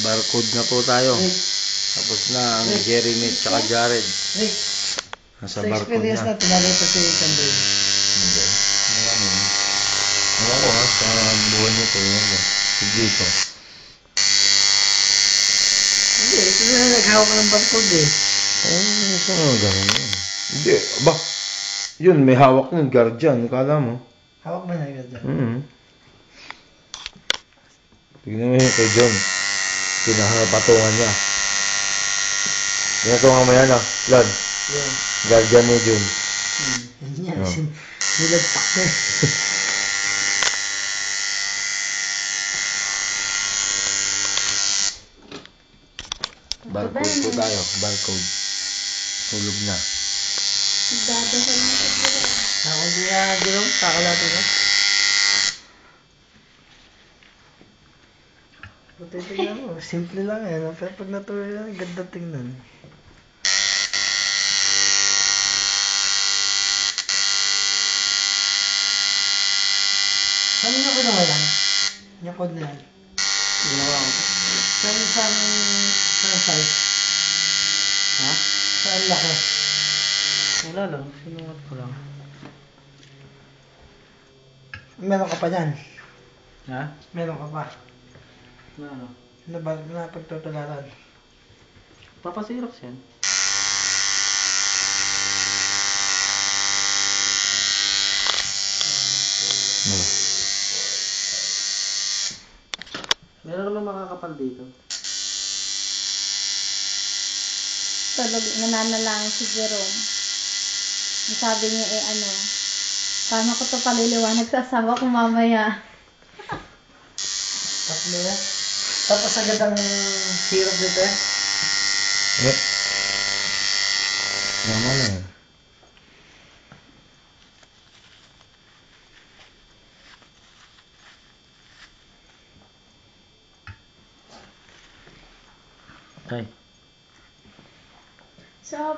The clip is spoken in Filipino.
Barcode na po tayo. Tapos na ang Jeremy at saka Jared. Nasa Sa barcode experience na. na, tinali pa si Candel. Hindi. Ano ko sa buwan niyo po. Sige ito. Hindi, ito na naghawak ng barcode eh. Saan nga ganun yun? Hindi, aba. Yun, may hawak ng guardian. Kala mo? Hawak ba niya dyan? Tignan mo yun kay John. Pinahangapatungan niya. Pinatungan mo yan ah, Lad. Yan. Guardian ni John. Yan, Oh. nilagpak na eh. Barcode po tayo, barcode. Tulog na. Dadasal na siguro. Ako hindi na gulong, kakalati na. Buti tingnan mo, simple lang yan. Pero pag natuloy yan, ganda tingnan. Saan yung code naman yan? Yung code na yan? Ginawa ko. Saan size? Ha? Saan laki? Wala lang, sinukat ko lang. Meron ka pa dyan? Ha? Meron ka pa? Na ano? Na pagtutularan? Papasirox yan. Meron naman makakapal dito. Tulog, nananalangin si Jerome. Ang sabi niya paano ko ito paliliwanag sa asawa ko mamaya? Tatlo yan. Tapos agad ang syrup dito eh. Naman eh. Ay. So,